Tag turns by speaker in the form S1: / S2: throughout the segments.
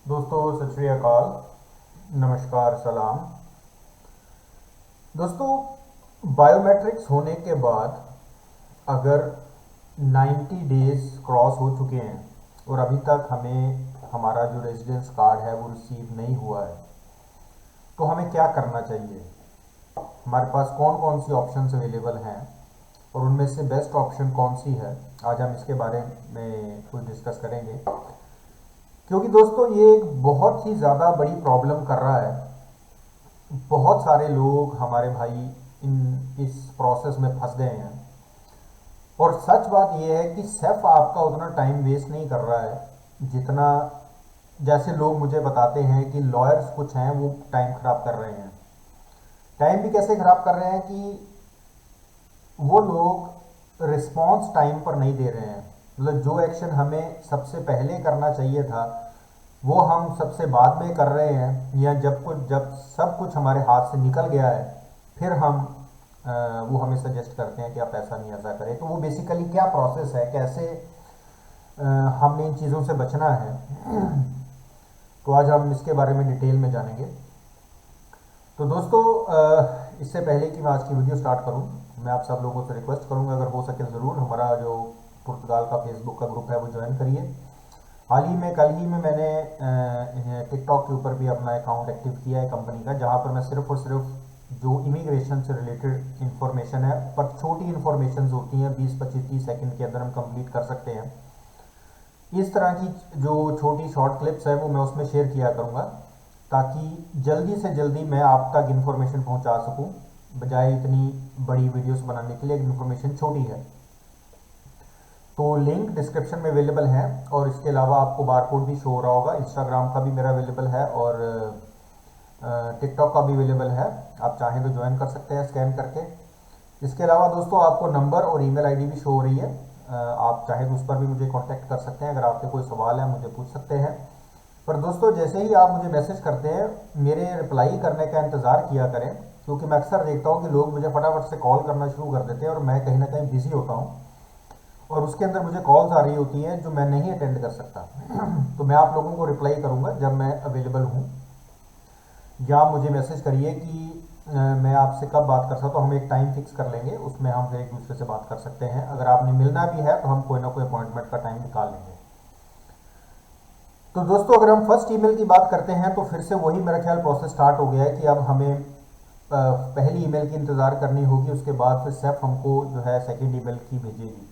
S1: दोस्तों सत श्री अकाल, नमस्कार, सलाम। दोस्तों, बायोमेट्रिक्स होने के बाद अगर 90 डेज क्रॉस हो चुके हैं और अभी तक हमें हमारा जो रेजिडेंस कार्ड है वो रिसीव नहीं हुआ है, तो हमें क्या करना चाहिए? हमारे पास कौन कौन सी ऑप्शंस अवेलेबल हैं और उनमें से बेस्ट ऑप्शन कौन सी है, आज हम इसके बारे में कुछ डिस्कस करेंगे। क्योंकि दोस्तों ये एक बहुत ही ज़्यादा बड़ी प्रॉब्लम कर रहा है। बहुत सारे लोग हमारे भाई इस प्रोसेस में फंस गए हैं। और सच बात यह है कि सिर्फ आपका उतना टाइम वेस्ट नहीं कर रहा है जितना, जैसे लोग मुझे बताते हैं कि लॉयर्स कुछ हैं वो टाइम खराब कर रहे हैं। टाइम भी कैसे खराब कर रहे हैं कि वो लोग रिस्पॉन्स टाइम पर नहीं दे रहे हैं। मतलब जो एक्शन हमें सबसे पहले करना चाहिए था वो हम सबसे बाद में कर रहे हैं, या जब सब कुछ हमारे हाथ से निकल गया है फिर हम वो हमें सजेस्ट करते हैं कि आप ऐसा नहीं ऐसा करें। तो वो बेसिकली क्या प्रोसेस है, कैसे हमने इन चीज़ों से बचना है, तो आज हम इसके बारे में डिटेल में जानेंगे। तो दोस्तों, इससे पहले कि मैं आज की वीडियो स्टार्ट करूं, मैं आप सब लोगों से रिक्वेस्ट करूंगा अगर हो सके ज़रूर हमारा जो पुर्तगाल का फेसबुक का ग्रुप है वो ज्वाइन करिए। हाल ही में कल ही में मैंने टिकटॉक के ऊपर भी अपना अकाउंट एक्टिव किया है कंपनी का, जहां पर मैं सिर्फ और सिर्फ जो इमिग्रेशन से रिलेटेड इन्फॉर्मेशन है, पर छोटी इन्फॉर्मेशन होती हैं 20-25-30 सेकंड के अंदर हम कंप्लीट कर सकते हैं, इस तरह की जो छोटी शॉर्ट क्लिप्स है वो मैं उसमें शेयर किया करूँगा, ताकि जल्दी से जल्दी मैं आप तक इन्फॉर्मेशन पहुँचा सकूँ, बजाय इतनी बड़ी वीडियोस बनाने के लिए इन्फॉर्मेशन छोटी है। तो लिंक डिस्क्रिप्शन में अवेलेबल है, और इसके अलावा आपको बारकोड भी शो हो रहा होगा। इंस्टाग्राम का भी मेरा अवेलेबल है और टिकटॉक का भी अवेलेबल है, आप चाहें तो ज्वाइन कर सकते हैं स्कैन करके। इसके अलावा दोस्तों आपको नंबर और ईमेल आईडी भी शो हो रही है, आप चाहे तो उस पर भी मुझे कांटेक्ट कर सकते हैं। अगर आपके कोई सवाल है मुझे पूछ सकते हैं। पर दोस्तों जैसे ही आप मुझे मैसेज करते हैं मेरे रिप्लाई करने का इंतज़ार किया करें, क्योंकि मैं अक्सर देखता हूँ कि लोग मुझे फटाफट से कॉल करना शुरू कर देते हैं और मैं कहीं ना कहीं बिजी होता हूँ, और उसके अंदर मुझे कॉल्स आ रही होती हैं जो मैं नहीं अटेंड कर सकता। तो मैं आप लोगों को रिप्लाई करूँगा जब मैं अवेलेबल हूँ, या मुझे मैसेज करिए कि मैं आपसे कब बात कर सकता हूँ, तो हम एक टाइम फिक्स कर लेंगे, उसमें हम फिर एक दूसरे से बात कर सकते हैं। अगर आपने मिलना भी है तो हम कोई ना कोई अपॉइंटमेंट का टाइम निकाल लेंगे। तो दोस्तों अगर हम फर्स्ट ईमेल की बात करते हैं तो फिर से वही मेरा ख्याल प्रोसेस स्टार्ट हो गया है कि अब हमें पहली ईमेल की इंतज़ार करनी होगी, उसके बाद फिर सिर्फ हमको जो है सेकेंड ईमेल की भेजेगी।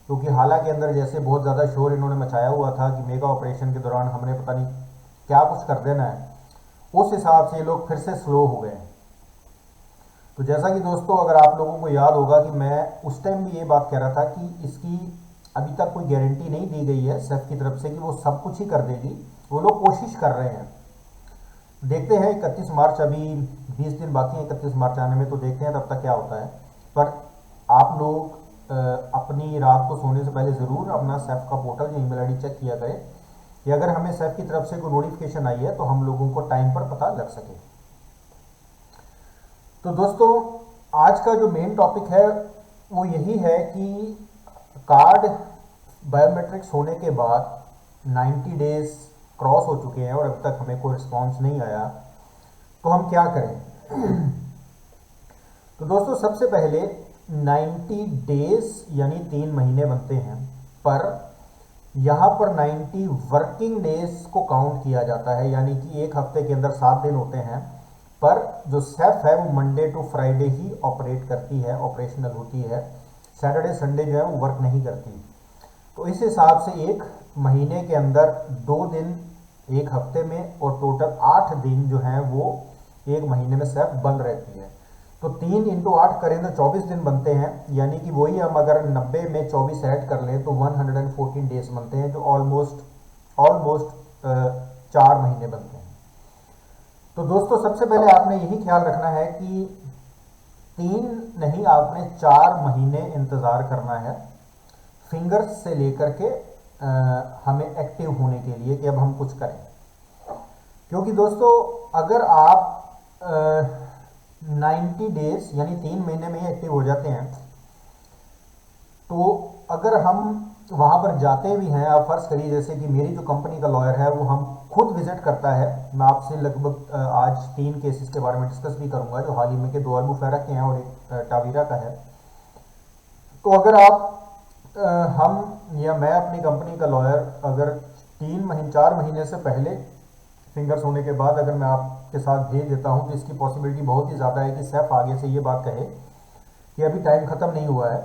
S1: क्योंकि हालांकि अंदर जैसे बहुत ज़्यादा शोर इन्होंने मचाया हुआ था कि मेगा ऑपरेशन के दौरान हमने पता नहीं क्या कुछ कर देना है, उस हिसाब से ये लोग फिर से स्लो हो गए हैं। तो जैसा कि दोस्तों अगर आप लोगों को याद होगा कि मैं उस टाइम भी ये बात कह रहा था कि इसकी अभी तक कोई गारंटी नहीं दी गई है सेफ की तरफ से कि वो सब कुछ ही कर देगी। वो लोग कोशिश कर रहे हैं, देखते हैं। 31 मार्च अभी 20 दिन बाकी है 31 मार्च आने में, तो देखते हैं तब तक क्या होता है। पर आप लोग अपनी रात को सोने से पहले ज़रूर अपना सेफ का पोर्टल या ईमेल आईडी चेक किया करें कि अगर हमें सेफ की तरफ से कोई नोटिफिकेशन आई है तो हम लोगों को टाइम पर पता लग सके। तो दोस्तों आज का जो मेन टॉपिक है वो यही है कि कार्ड बायोमेट्रिक्स होने के बाद 90 डेज क्रॉस हो चुके हैं और अभी तक हमें कोई रिस्पॉन्स नहीं आया, तो हम क्या करें। तो दोस्तों सबसे पहले 90 डेज यानी 3 महीने बनते हैं, पर यहाँ पर 90 वर्किंग डेज को काउंट किया जाता है, यानी कि एक हफ्ते के अंदर 7 दिन होते हैं। पर जो सेफ है वो मंडे टू फ्राइडे ही ऑपरेट करती है, ऑपरेशनल होती है। सैटरडे संडे जो है वो वर्क नहीं करती। तो इस हिसाब से एक महीने के अंदर 2 दिन एक हफ्ते में और टोटल 8 दिन जो हैं वो एक महीने में सेफ बंद रहती है। तो 3 इंटू 8 करें तो 24 दिन बनते हैं, यानी कि वही हम अगर 90 में 24 ऐड कर लें तो 114 डेज बनते हैं, जो ऑलमोस्ट ऑलमोस्ट 4 महीने बनते हैं। तो दोस्तों सबसे पहले आपने यही ख्याल रखना है कि 3 नहीं, आपने 4 महीने इंतज़ार करना है फिंगर्स से लेकर के हमें एक्टिव होने के लिए कि अब हम कुछ करें। क्योंकि दोस्तों अगर आप 90 डेज यानी 3 महीने में ही एक्टिव हो जाते हैं, तो अगर हम वहाँ पर जाते भी हैं, आप फर्ज करिए जैसे कि मेरी जो कंपनी का लॉयर है वो हम खुद विजिट करता है। मैं आपसे लगभग आज 3 केसेस के बारे में डिस्कस भी करूंगा जो हाल ही में के 2 अल्बुफेरा के हैं और एक टावीरा का है। तो अगर आप हम या मैं अपनी कंपनी का लॉयर अगर 4 महीने से पहले फिंगर्स होने के बाद अगर मैं आपके साथ भेज देता हूँ तो इसकी पॉसिबिलिटी बहुत ही ज़्यादा है कि सैफ आगे से ये बात कहे कि अभी टाइम ख़त्म नहीं हुआ है,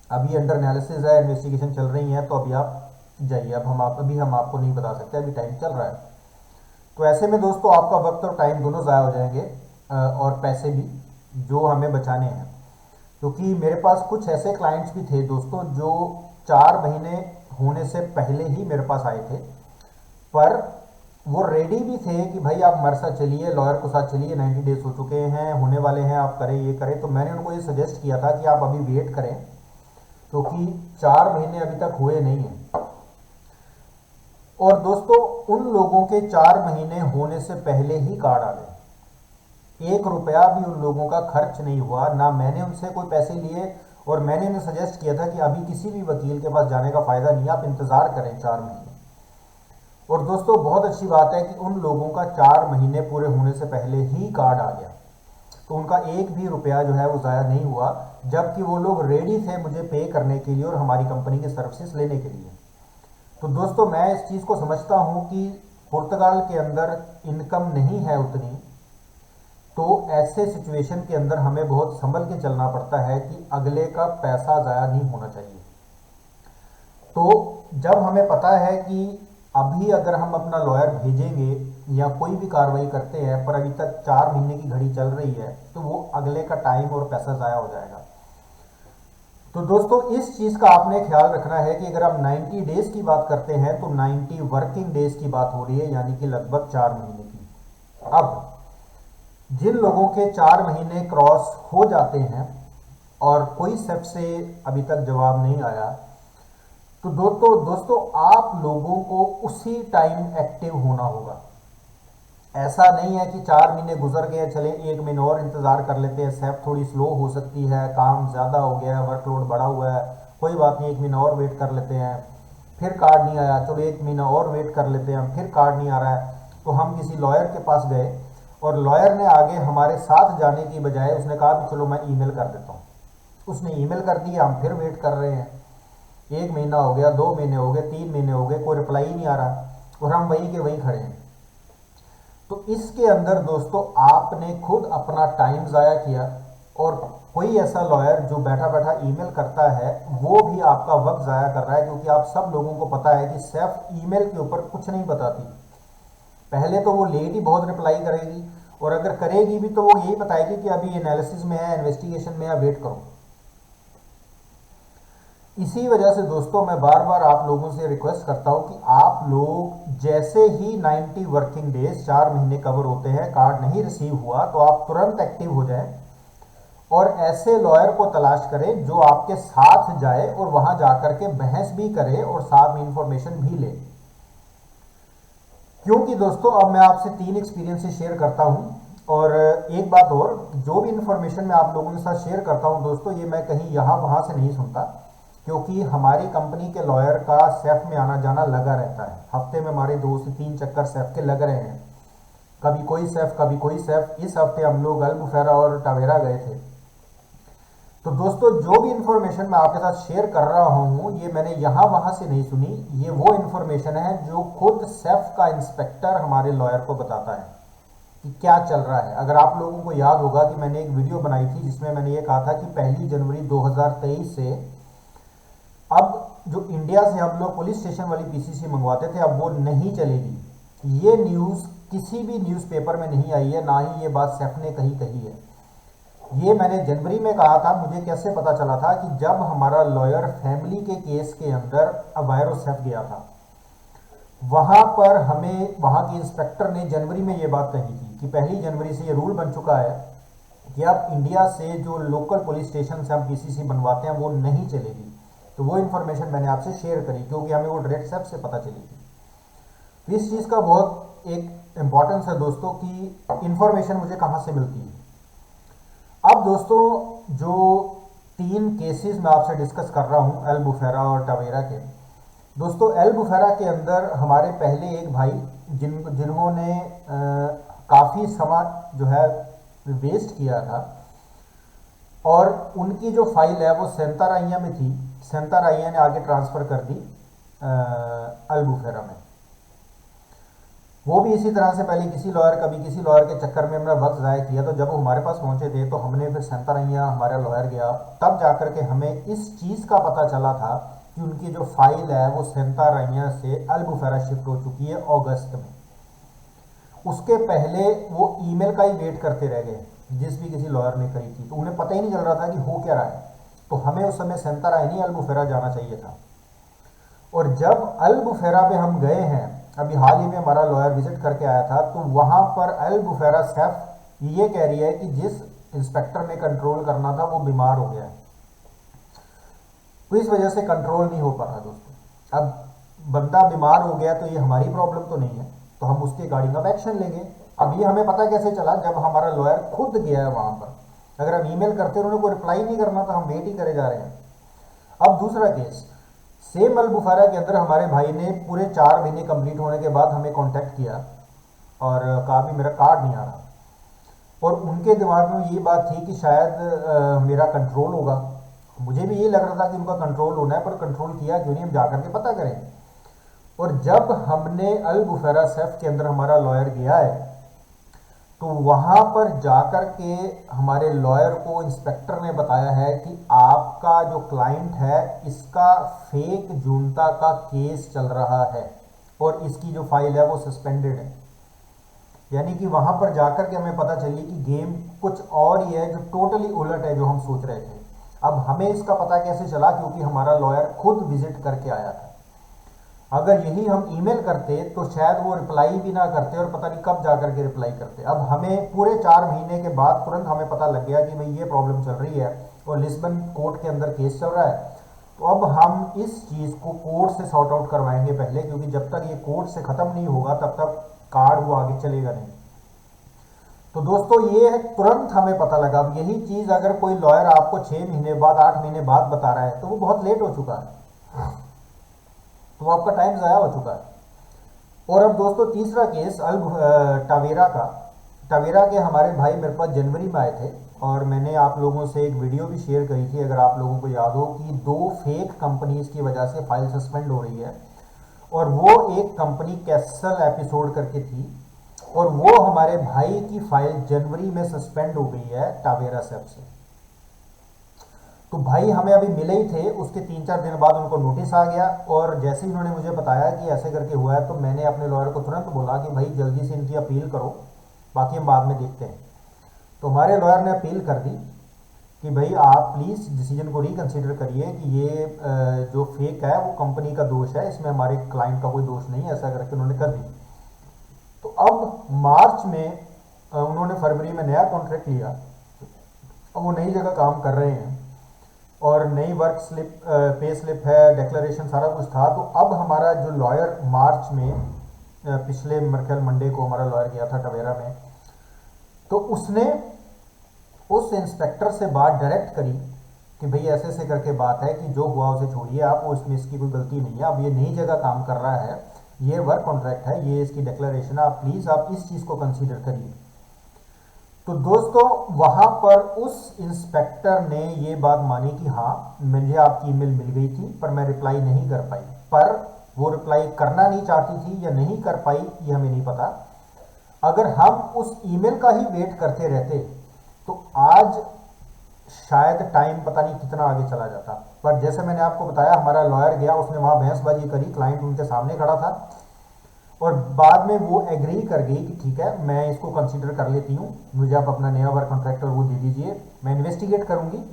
S1: अभी अंडर एनालिसिस है, इन्वेस्टिगेशन चल रही है, तो अभी आप जाइए, अभी हम आपको नहीं बता सकते, अभी टाइम चल रहा है। तो ऐसे में दोस्तों आपका वक्त और टाइम दोनों ज़ाया हो जाएंगे और पैसे भी जो हमें बचाने हैं। क्योंकि मेरे पास कुछ ऐसे क्लाइंट्स भी थे दोस्तों जो 4 महीने होने से पहले ही मेरे पास आए थे, पर वो रेडी भी थे कि भाई आप मेरे साथ चलिए, लॉयर के साथ चलिए, 90 डेज हो चुके हैं, होने वाले हैं, आप करें ये करें। तो मैंने उनको ये सजेस्ट किया था कि आप अभी वेट करें क्योंकि 4 महीने अभी तक हुए नहीं हैं। और दोस्तों उन लोगों के 4 महीने होने से पहले ही कार्ड आ गए, 1 रुपया भी उन लोगों का खर्च नहीं हुआ, ना मैंने उनसे कोई पैसे लिए। और मैंने उन्हें सजेस्ट किया था कि अभी किसी भी वकील के पास जाने का फ़ायदा नहीं है, आप इंतज़ार करें 4 महीने। और दोस्तों बहुत अच्छी बात है कि उन लोगों का 4 महीने पूरे होने से पहले ही कार्ड आ गया, तो उनका 1 भी रुपया जो है वो ज़ाया नहीं हुआ, जबकि वो लोग रेडी थे मुझे पे करने के लिए और हमारी कंपनी की सर्विसेज लेने के लिए। तो दोस्तों मैं इस चीज़ को समझता हूँ कि पुर्तगाल के अंदर इनकम नहीं है उतनी, तो ऐसे सिचुएशन के अंदर हमें बहुत संभल के चलना पड़ता है कि अगले का पैसा ज़ाया नहीं होना चाहिए। तो जब हमें पता है कि अभी अगर हम अपना लॉयर भेजेंगे या कोई भी कार्रवाई करते हैं पर अभी तक 4 महीने की घड़ी चल रही है, तो वो अगले का टाइम और पैसा ज़ाया हो जाएगा। तो दोस्तों इस चीज़ का आपने ख्याल रखना है कि अगर आप 90 डेज़ की बात करते हैं तो 90 वर्किंग डेज़ की बात हो रही है, यानी कि लगभग 4 महीने की। अब जिन लोगों के 4 महीने क्रॉस हो जाते हैं और कोई सब से अभी तक जवाब नहीं आया, तो दोस्तों आप लोगों को उसी टाइम एक्टिव होना होगा। ऐसा नहीं है कि 4 महीने गुजर गए, चले 1 महीने और इंतज़ार कर लेते हैं, सैफ थोड़ी स्लो हो सकती है, काम ज़्यादा हो गया है, वर्कलोड बढ़ा हुआ है, कोई बात नहीं 1 महीना और वेट कर लेते हैं, फिर कार्ड नहीं आया, चलो 1 महीना और वेट कर लेते हैं, फिर कार्ड नहीं आ रहा है। तो हम किसी लॉयर के पास गए और लॉयर ने आगे हमारे साथ जाने की बजाय उसने कहा कि चलो मैं ईमेल कर देता हूँ। उसने ईमेल कर दिया, हम फिर वेट कर रहे हैं, 1 महीना हो गया, 2 महीने हो गए, 3 महीने हो गए, कोई रिप्लाई ही नहीं आ रहा और हम वहीं के वहीं खड़े हैं। तो इसके अंदर दोस्तों आपने खुद अपना टाइम ज़ाया किया और कोई ऐसा लॉयर जो बैठा बैठा ईमेल करता है वो भी आपका वक्त ज़ाया कर रहा है, क्योंकि आप सब लोगों को पता है कि सैफ ईमेल के ऊपर कुछ नहीं बताती। पहले तो वो लेट ही बहुत रिप्लाई करेगी और अगर करेगी भी तो वो यही बताएगी कि अभी एनालिसिस में है, इन्वेस्टिगेशन में है, वेट करो। इसी वजह से दोस्तों मैं बार बार आप लोगों से रिक्वेस्ट करता हूं कि आप लोग जैसे ही 90 वर्किंग डेज 4 महीने कवर होते हैं, कार्ड नहीं रिसीव हुआ, तो आप तुरंत एक्टिव हो जाएं और ऐसे लॉयर को तलाश करें जो आपके साथ जाए और वहां जाकर के बहस भी करे और साथ में इंफॉर्मेशन भी ले। क्योंकि दोस्तों अब मैं आपसे 3 एक्सपीरियंसेस शेयर करता हूं और एक बात और, जो भी इंफॉर्मेशन मैं आप लोगों के साथ शेयर करता हूं दोस्तों, ये मैं कहीं यहां वहां से नहीं सुनता, क्योंकि हमारी कंपनी के लॉयर का सैफ में आना जाना लगा रहता है। हफ्ते में हमारे 2 से 3 चक्कर सैफ के लग रहे हैं, कभी कोई सैफ कभी कोई सैफ। इस हफ्ते हम लोग अल्बुफेरा और टावेरा गए थे। तो दोस्तों जो भी इंफॉर्मेशन मैं आपके साथ शेयर कर रहा हूँ ये मैंने यहाँ वहाँ से नहीं सुनी, ये वो इंफॉर्मेशन है जो खुद सैफ का इंस्पेक्टर हमारे लॉयर को बताता है कि क्या चल रहा है। अगर आप लोगों को याद होगा कि मैंने एक वीडियो बनाई थी जिसमें मैंने ये कहा था कि 1 जनवरी 2023 से अब जो इंडिया से हम लोग पुलिस स्टेशन वाली पीसीसी मंगवाते थे अब वो नहीं चलेगी। ये न्यूज़ किसी भी न्यूज़पेपर में नहीं आई है, ना ही ये बात सैफ ने कही है। ये मैंने जनवरी में कहा था। मुझे कैसे पता चला था कि जब हमारा लॉयर फैमिली के केस के अंदर अवायरो सैफ गया था, वहां पर हमें वहां के इंस्पेक्टर ने जनवरी में ये बात कही थी कि 1 जनवरी से ये रूल बन चुका है कि अब इंडिया से जो लोकल पुलिस स्टेशन से हम पीसीसी बनवाते हैं वो नहीं चलेगी। तो वो इन्फॉर्मेशन मैंने आपसे शेयर करी क्योंकि हमें वो डायरेक्ट सैफ से पता चली थी। तो इस चीज़ का बहुत एक इम्पॉर्टेंस है दोस्तों कि इन्फॉर्मेशन मुझे कहाँ से मिलती है। अब दोस्तों जो तीन केसेस मैं आपसे डिस्कस कर रहा हूँ एल्बुफेरा और टवेरा के। दोस्तों एल्बुफेरा के अंदर हमारे पहले एक भाई जिन्होंने काफ़ी समय जो है वेस्ट किया था, और उनकी जो फाइल है वो सेंताराइया में थी, सेंताराइया ने आगे ट्रांसफ़र कर दी एल्बुफेरा में। वो भी इसी तरह से पहले कभी किसी लॉयर के चक्कर में हमने वक्त ज़ाया किया, तो जब वो हमारे पास पहुंचे थे तो हमने फिर सेंताराइया हमारा लॉयर गया, तब जाकर के हमें इस चीज़ का पता चला था कि उनकी जो फाइल है वो सेंताराइया से एल्बुफेरा शिफ्ट हो चुकी है अगस्त में। उसके पहले वो ईमेल का ही वेट करते रह गए जिस भी किसी लॉयर ने करी थी, तो उन्हें पता ही नहीं चल रहा था कि हो क्या रहा है। तो हमें उस समय सेंताराइया नहीं एल्बुफेरा जाना चाहिए था। और जब एल्बुफेरा पे हम गए हैं, अभी हाल ही में हमारा लॉयर विजिट करके आया था, तो वहां पर एल्बुफेरा सेफ ये कह रही है कि जिस इंस्पेक्टर ने कंट्रोल करना था वो बीमार हो गया है, तो इस वजह से कंट्रोल नहीं हो पा रहा दोस्तों। अब बंदा बीमार हो गया तो ये हमारी प्रॉब्लम तो नहीं है, तो हम उसके अकॉर्डिंग अब एक्शन लेंगे। अब ये हमें पता कैसे चला, जब हमारा लॉयर खुद गया है वहां पर। अगर हम ईमेल करते उन्होंने कोई रिप्लाई नहीं करना था, हम वेट ही करे जा रहे हैं। अब दूसरा केस, सेम एल्बुफेरा के अंदर हमारे भाई ने पूरे 4 महीने कंप्लीट होने के बाद हमें कांटेक्ट किया और कहा भी मेरा कार्ड नहीं आ रहा, और उनके दिमाग में ये बात थी कि शायद मेरा कंट्रोल होगा। मुझे भी ये लग रहा था कि उनका कंट्रोल होना है, पर कंट्रोल किया क्यों नहीं, हम जाकर के पता करें। और जब हमने एल्बुफेरा सेफ के अंदर हमारा लॉयर गया है, तो वहां पर जाकर के हमारे लॉयर को इंस्पेक्टर ने बताया है कि आपका जो क्लाइंट है इसका फेक जूनता का केस चल रहा है और इसकी जो फाइल है वो सस्पेंडेड है। यानी कि वहां पर जाकर के हमें पता चली कि गेम कुछ और ही है, जो टोटली उलट है जो हम सोच रहे थे। अब हमें इसका पता कैसे चला, क्योंकि हमारा लॉयर खुद विजिट करके आया था। अगर यही हम ईमेल करते तो शायद वो रिप्लाई भी ना करते और पता नहीं कब जाकर के रिप्लाई करते। अब हमें पूरे 4 महीने के बाद तुरंत हमें पता लग गया कि भाई ये प्रॉब्लम चल रही है और लिस्बन कोर्ट के अंदर केस चल रहा है। तो अब हम इस चीज़ को कोर्ट से सॉर्ट आउट करवाएंगे पहले, क्योंकि जब तक ये कोर्ट से ख़त्म नहीं होगा तब तक कार्ड वो आगे चलेगा नहीं। तो दोस्तों ये है, तुरंत हमें पता लगा। अब यही चीज़ अगर कोई लॉयर आपको 6 महीने बाद 8 महीने बाद बता रहा है तो वो बहुत लेट हो चुका है, तो आपका टाइम ज़ाया हो चुका है। और अब दोस्तों तीसरा केस टवेरा का। टवेरा के हमारे भाई मेरे पास जनवरी में आए थे, और मैंने आप लोगों से एक वीडियो भी शेयर करी थी, अगर आप लोगों को याद हो, कि 2 फेक कंपनीज की वजह से फाइल सस्पेंड हो रही है। और वो एक कंपनी कैसल एपिसोड करके थी, और वो हमारे भाई की फाइल जनवरी में सस्पेंड हो गई है टवेरा सेफ से। तो भाई हमें अभी मिले ही थे, उसके 3-4 दिन बाद उनको नोटिस आ गया, और जैसे ही उन्होंने मुझे बताया कि ऐसे करके हुआ है, तो मैंने अपने लॉयर को तुरंत बोला कि भाई जल्दी से इनकी अपील करो, बाकी हम बाद में देखते हैं। तो हमारे लॉयर ने अपील कर दी कि भाई आप प्लीज़ डिसीजन को रिकंसिडर करिए कि ये जो फेक है वो कंपनी का दोष है, इसमें हमारे क्लाइंट का कोई दोष नहीं है, ऐसा करके उन्होंने कर दी। तो अब मार्च में उन्होंने फरवरी में नया कॉन्ट्रैक्ट लिया, अब वो नई जगह काम कर रहे हैं और नई वर्क स्लिप पे स्लिप है, डिक्लेरेशन सारा कुछ था। तो अब हमारा जो लॉयर मार्च में पिछले मेरे ख्याल मंडे को हमारा लॉयर गया था टवेरा में, तो उसने उस इंस्पेक्टर से बात डायरेक्ट करी कि भाई ऐसे ऐसे करके बात है कि जो हुआ उसे छोड़िए आप, वो इसमें इसकी कोई गलती नहीं है, अब ये नई जगह काम कर रहा है, ये वर्क कॉन्ट्रैक्ट है, ये इसकी डिक्लेरेशन है, आप प्लीज़ आप इस चीज़ को कंसीडर करिए। तो दोस्तों वहां पर उस इंस्पेक्टर ने ये बात मानी कि हाँ मुझे आपकी ईमेल मिल गई थी, पर मैं रिप्लाई नहीं कर पाई। पर वो रिप्लाई करना नहीं चाहती थी या नहीं कर पाई ये हमें नहीं पता। अगर हम उस ईमेल का ही वेट करते रहते तो आज शायद टाइम पता नहीं कितना आगे चला जाता। पर जैसे मैंने आपको बताया, हमारा लॉयर गया, उसने वहां बहसबाजी करी, क्लाइंट उनके सामने खड़ा था, और बाद में वो एग्री कर गई कि ठीक है मैं इसको कंसीडर कर लेती हूँ, मुझे आप अपना नया वर्क कॉन्ट्रैक्टर वो दे दीजिए, मैं इन्वेस्टिगेट करूँगी,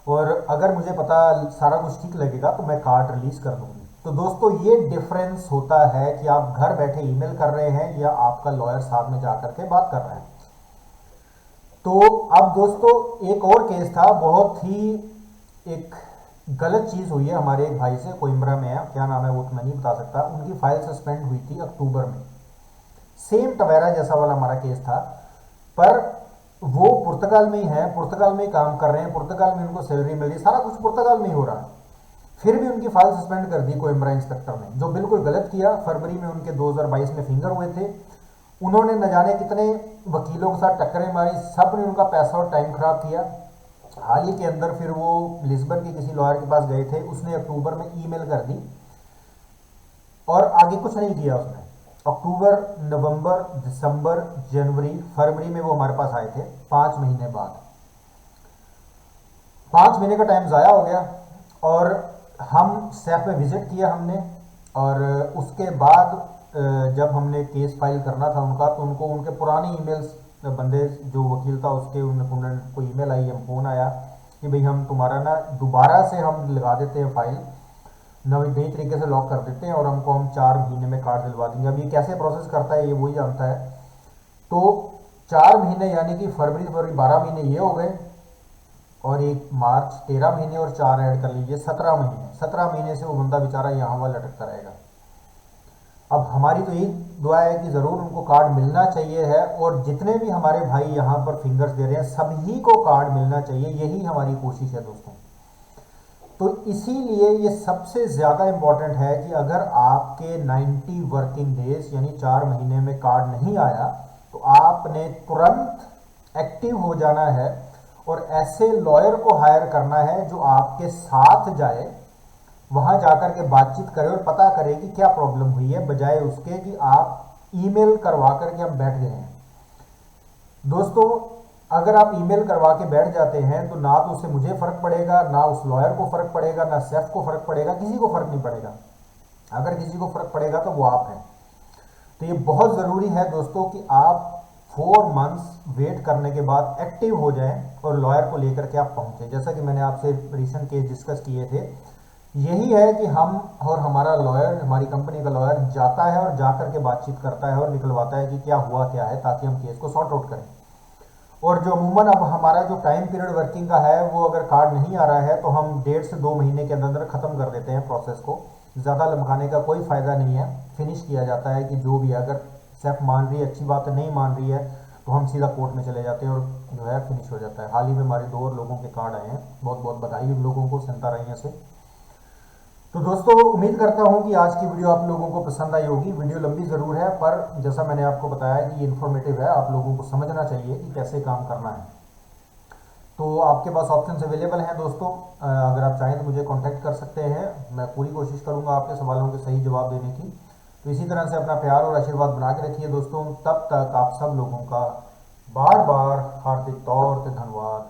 S1: और अगर मुझे पता सारा कुछ ठीक लगेगा तो मैं कार्ड रिलीज कर दूंगी। तो दोस्तों ये डिफरेंस होता है कि आप घर बैठे ईमेल कर रहे हैं या आपका लॉयर साथ में जाकर के बात कर रहा है। तो अब दोस्तों एक और केस था, बहुत ही एक गलत चीज़ हुई है हमारे एक भाई से, कोइम्ब्रा में है, क्या नाम है वो तो मैं नहीं बता सकता। उनकी फाइल सस्पेंड हुई थी अक्टूबर में, सेम टवेरा जैसा वाला हमारा केस था। पर वो पुर्तगाल में ही है, पुर्तगाल में ही काम कर रहे हैं, पुर्तगाल में उनको सैलरी मिल रही, सारा कुछ पुर्तगाल में ही हो रहा है। फिर भी उनकी फाइल सस्पेंड कर दी कोइम्ब्रा इंस्पेक्टर ने, जो बिल्कुल गलत किया। फरवरी में उनके 2022 में फिंगर हुए थे। उन्होंने न जाने कितने वकीलों के साथ टक्करें मारी, सब ने उनका पैसा और टाइम खराब किया। हाल ही के अंदर फिर वो लिस्बन के किसी लॉयर के पास गए थे, उसने अक्टूबर में ईमेल कर दी और आगे कुछ नहीं किया उसने। अक्टूबर, नवंबर, दिसंबर, जनवरी, फरवरी में वो हमारे पास आए थे 5 महीने बाद। 5 महीने का टाइम ज़ाया हो गया और हम सैफ में विजिट किया हमने। और उसके बाद जब हमने केस फाइल करना था उनका, तो उनको उनके पुराने ईमेल्स, बंदे जो वकील था उसके उन्हें कोई ईमेल आई, हम फ़ोन आया कि भाई हम तुम्हारा ना दोबारा से हम लगा देते हैं फाइल, नई तरीके से लॉक कर देते हैं और हम 4 महीने में कार्ड दिलवा देंगे। अब ये कैसे प्रोसेस करता है ये वही जानता है। तो 4 महीने यानी कि फरवरी फरवरी 12 महीने ये हो गए, और एक मार्च 13 महीने, और 4 ऐड कर लीजिए 17 महीने। 17 महीने से वो बंदा बेचारा यहाँ वहाँ लटकता रहेगा। अब हमारी तो यही दुआ है कि ज़रूर उनको कार्ड मिलना चाहिए है, और जितने भी हमारे भाई यहाँ पर फिंगर्स दे रहे हैं सभी को कार्ड मिलना चाहिए, यही हमारी कोशिश है दोस्तों। तो इसीलिए ये सबसे ज़्यादा इम्पॉर्टेंट है कि अगर आपके 90 वर्किंग डेज यानी 4 महीने में कार्ड नहीं आया, तो आपने तुरंत एक्टिव हो जाना है और ऐसे लॉयर को हायर करना है जो आपके साथ जाए, वहां जाकर के बातचीत करे और पता करे कि क्या प्रॉब्लम हुई है, बजाय उसके कि आप ईमेल करवा करके हम बैठ गए हैं। दोस्तों, अगर आप ईमेल करवा के बैठ जाते हैं तो ना तो उससे मुझे फर्क पड़ेगा, ना उस लॉयर को फर्क पड़ेगा, ना सेफ को फर्क पड़ेगा, किसी को फर्क नहीं पड़ेगा। अगर किसी को फर्क पड़ेगा तो वो आप हैं। तो ये बहुत ज़रूरी है दोस्तों कि आप 4 मंथ्स वेट करने के बाद एक्टिव हो जाएं और लॉयर को लेकर के आप पहुंचे। जैसा कि मैंने आपसे रिसेंट केस डिस्कस किए थे, यही है कि हम और हमारा लॉयर, हमारी कंपनी का लॉयर जाता है और जाकर के बातचीत करता है और निकलवाता है कि क्या हुआ क्या है, ताकि हम केस को सॉर्ट आउट करें। और जो अमूमन अब हमारा जो टाइम पीरियड वर्किंग का है, वो अगर कार्ड नहीं आ रहा है तो हम 1.5 से 2 महीने के अंदर ख़त्म कर देते हैं प्रोसेस को। ज़्यादा लमकाने का कोई फ़ायदा नहीं है, फिनिश किया जाता है कि जो भी है। अगर सेफ मान रही है अच्छी बात है, नहीं मान रही है तो हम सीधा कोर्ट में चले जाते हैं और जो है फिनिश हो जाता है। हाल ही में हमारे 2 और लोगों के कार्ड आए हैं, बहुत बहुत बधाई उन लोगों को, संतारैया से। तो दोस्तों, उम्मीद करता हूँ कि आज की वीडियो आप लोगों को पसंद आई होगी। वीडियो लंबी ज़रूर है, पर जैसा मैंने आपको बताया कि ये इन्फॉर्मेटिव है, आप लोगों को समझना चाहिए कि कैसे काम करना है। तो आपके पास ऑप्शंस अवेलेबल हैं दोस्तों। अगर आप चाहें तो मुझे कांटेक्ट कर सकते हैं, मैं पूरी कोशिश करूँगा आपके सवालों के सही जवाब देने की। तो इसी तरह से अपना प्यार और आशीर्वाद बना के रखिए दोस्तों। तब तक आप सब लोगों का बार बार हार्दिक तौर पे धन्यवाद।